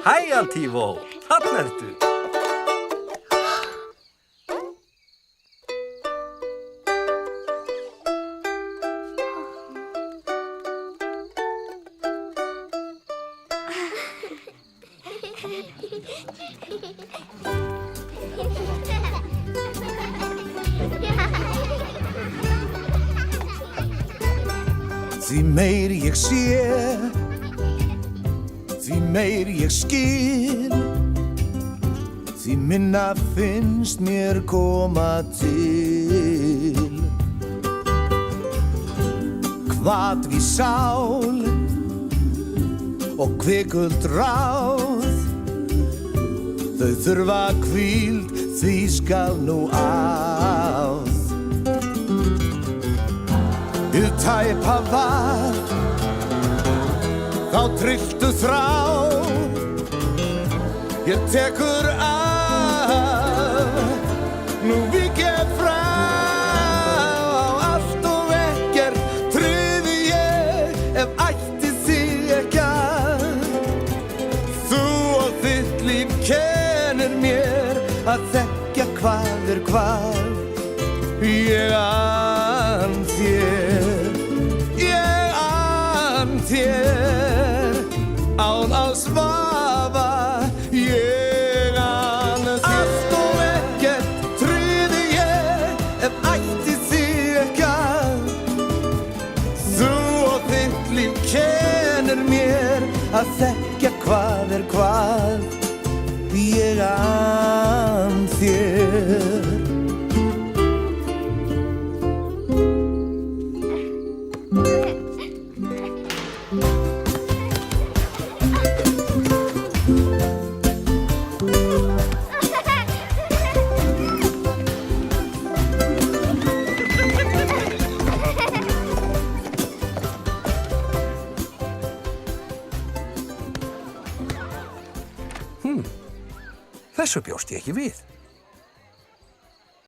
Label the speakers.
Speaker 1: Hæ, Altífó, þarna ertu.
Speaker 2: Því meir ég sé, því meir ég skil, því minna finnst mér koma til. Hvað við sál og kvikult ráð, þau þurfa hvíld, því skal nú áð. Hið tæpa var, þá trylltu þrá, ég tekur af, nú vík ég frá. Allt og ekkert tryði ég, ef ætti þig ekki að. Þú og þitt líf kennir mér að þekkja hvað hvað. Ég ann þér, án alls vafa. Ég ann þér. Allt og ekkert tryði ég, ef ætti þig ekki að. Þú og þitt líf kennir mér að þekkja hvað hvað. Ég ann þér.
Speaker 1: Þessu bjóst ég ekki við.